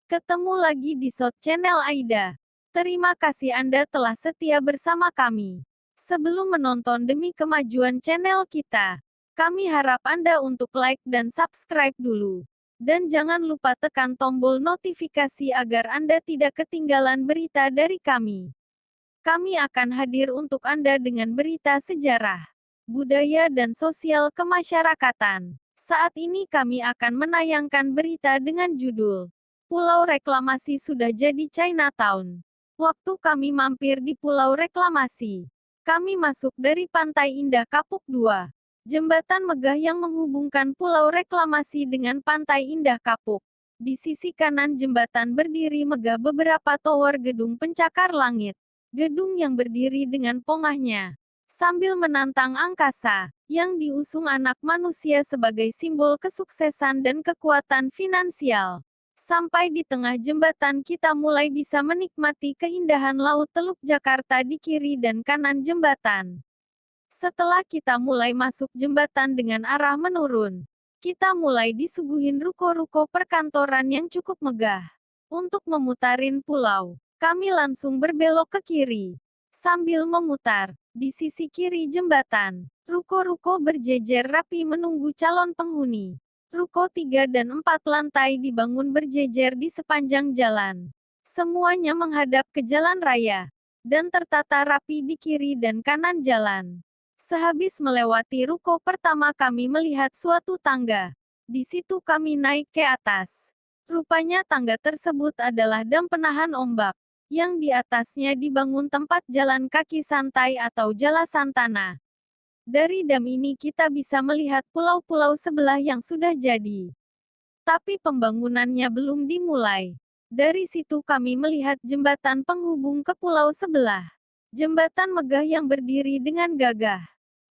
Ketemu lagi di Short Channel Aida. Terima kasih Anda telah setia bersama kami. Sebelum menonton demi kemajuan channel kita, kami harap Anda untuk like dan subscribe dulu. Dan jangan lupa tekan tombol notifikasi agar Anda tidak ketinggalan berita dari kami. Kami akan hadir untuk Anda dengan berita sejarah, budaya dan sosial kemasyarakatan. Saat ini kami akan menayangkan berita dengan judul Pulau Reklamasi sudah jadi Chinatown. Waktu kami mampir di Pulau Reklamasi, kami masuk dari Pantai Indah Kapuk 2, jembatan megah yang menghubungkan Pulau Reklamasi dengan Pantai Indah Kapuk. Di sisi kanan jembatan berdiri megah beberapa tower gedung pencakar langit. Gedung yang berdiri dengan pongahnya, sambil menantang angkasa, yang diusung anak manusia sebagai simbol kesuksesan dan kekuatan finansial. Sampai di tengah jembatan kita mulai bisa menikmati keindahan Laut Teluk Jakarta di kiri dan kanan jembatan. Setelah kita mulai masuk jembatan dengan arah menurun, kita mulai disuguhin ruko-ruko perkantoran yang cukup megah. Untuk memutarin pulau, kami langsung berbelok ke kiri. Sambil memutar, di sisi kiri jembatan, ruko-ruko berjejer rapi menunggu calon penghuni. Ruko 3 dan 4 lantai dibangun berjejer di sepanjang jalan. Semuanya menghadap ke jalan raya, dan tertata rapi di kiri dan kanan jalan. Sehabis melewati ruko pertama kami melihat suatu tangga. Di situ kami naik ke atas. Rupanya tangga tersebut adalah dam penahan ombak, yang di atasnya dibangun tempat jalan kaki santai atau jala santana. Dari dam ini kita bisa melihat pulau-pulau sebelah yang sudah jadi. Tapi pembangunannya belum dimulai. Dari situ kami melihat jembatan penghubung ke pulau sebelah. Jembatan megah yang berdiri dengan gagah.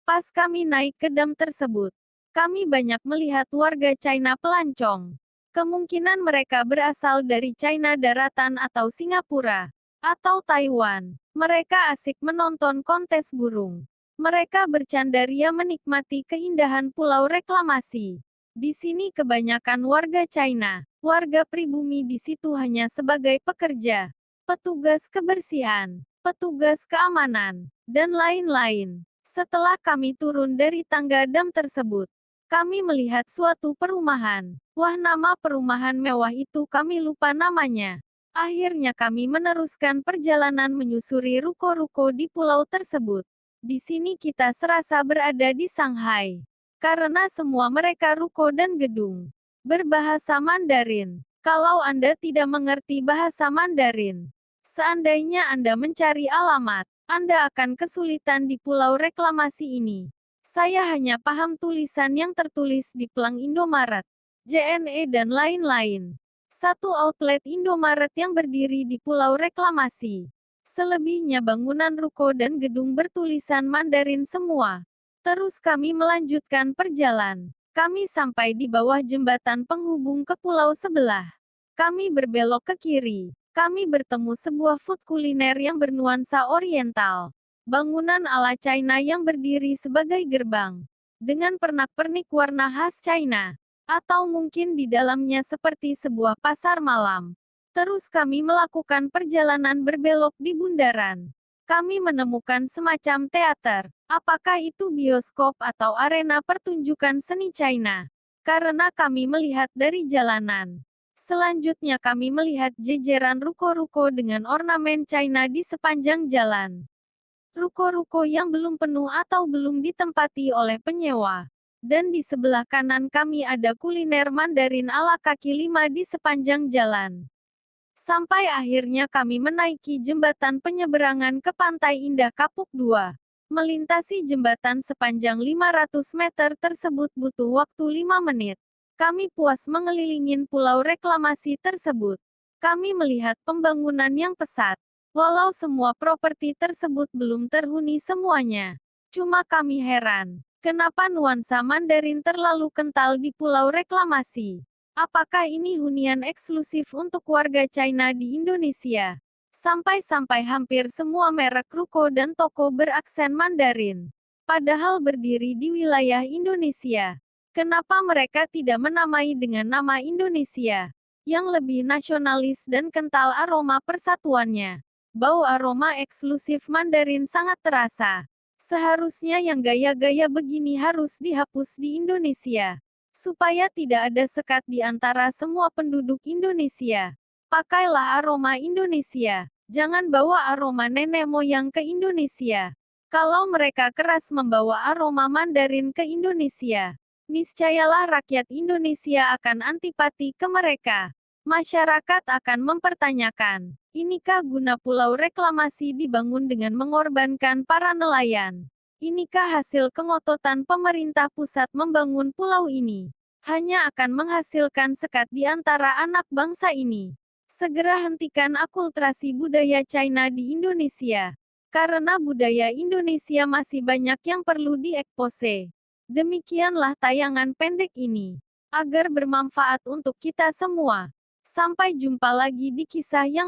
Pas kami naik ke dam tersebut, kami banyak melihat warga China pelancong. Kemungkinan mereka berasal dari China daratan atau Singapura, atau Taiwan. Mereka asik menonton kontes burung. Mereka bercandaria menikmati keindahan Pulau Reklamasi. Di sini kebanyakan warga China, warga pribumi di situ hanya sebagai pekerja, petugas kebersihan, petugas keamanan, dan lain-lain. Setelah kami turun dari tangga dam tersebut, kami melihat suatu perumahan. Wah, nama perumahan mewah itu kami lupa namanya. Akhirnya kami meneruskan perjalanan menyusuri ruko-ruko di pulau tersebut. Di sini kita serasa berada di Shanghai. Karena semua mereka ruko dan gedung berbahasa Mandarin. Kalau Anda tidak mengerti bahasa Mandarin, seandainya Anda mencari alamat, Anda akan kesulitan di Pulau Reklamasi ini. Saya hanya paham tulisan yang tertulis di pelang Indomaret, JNE dan lain-lain. Satu outlet Indomaret yang berdiri di Pulau Reklamasi. Selebihnya bangunan ruko dan gedung bertulisan Mandarin semua. Terus kami melanjutkan perjalanan. Kami sampai di bawah jembatan penghubung ke pulau sebelah. Kami berbelok ke kiri. Kami bertemu sebuah food kuliner yang bernuansa oriental. Bangunan ala China yang berdiri sebagai gerbang. Dengan pernak-pernik warna khas China. Atau mungkin di dalamnya seperti sebuah pasar malam. Terus kami melakukan perjalanan berbelok di bundaran. Kami menemukan semacam teater. Apakah itu bioskop atau arena pertunjukan seni China? Karena kami melihat dari jalanan. Selanjutnya kami melihat jejeran ruko-ruko dengan ornamen China di sepanjang jalan. Ruko-ruko yang belum penuh atau belum ditempati oleh penyewa. Dan di sebelah kanan kami ada kuliner Mandarin ala kaki lima di sepanjang jalan. Sampai akhirnya kami menaiki jembatan penyeberangan ke Pantai Indah Kapuk 2. Melintasi jembatan sepanjang 500 meter tersebut butuh waktu 5 menit. Kami puas mengelilingin pulau reklamasi tersebut. Kami melihat pembangunan yang pesat. Walau semua properti tersebut belum terhuni semuanya. Cuma kami heran, kenapa nuansa Mandarin terlalu kental di pulau reklamasi. Apakah ini hunian eksklusif untuk warga China di Indonesia? Sampai-sampai hampir semua merek ruko dan toko beraksen Mandarin. Padahal berdiri di wilayah Indonesia. Kenapa mereka tidak menamai dengan nama Indonesia? yang lebih nasionalis dan kental aroma persatuannya. Bau aroma eksklusif Mandarin sangat terasa. Seharusnya yang gaya-gaya begini harus dihapus di Indonesia. Supaya tidak ada sekat di antara semua penduduk Indonesia. Pakailah aroma Indonesia. Jangan bawa aroma nenek moyang ke Indonesia. Kalau mereka keras membawa aroma Mandarin ke Indonesia, niscayalah rakyat Indonesia akan antipati ke mereka. Masyarakat akan mempertanyakan, inikah guna pulau reklamasi dibangun dengan mengorbankan para nelayan? Inikah hasil kengototan pemerintah pusat membangun pulau ini? Hanya akan menghasilkan sekat di antara anak bangsa ini. Segera hentikan akulturasi budaya China di Indonesia. Karena budaya Indonesia masih banyak yang perlu diekspose. Demikianlah tayangan pendek ini. Agar bermanfaat untuk kita semua. Sampai jumpa lagi di kisah yang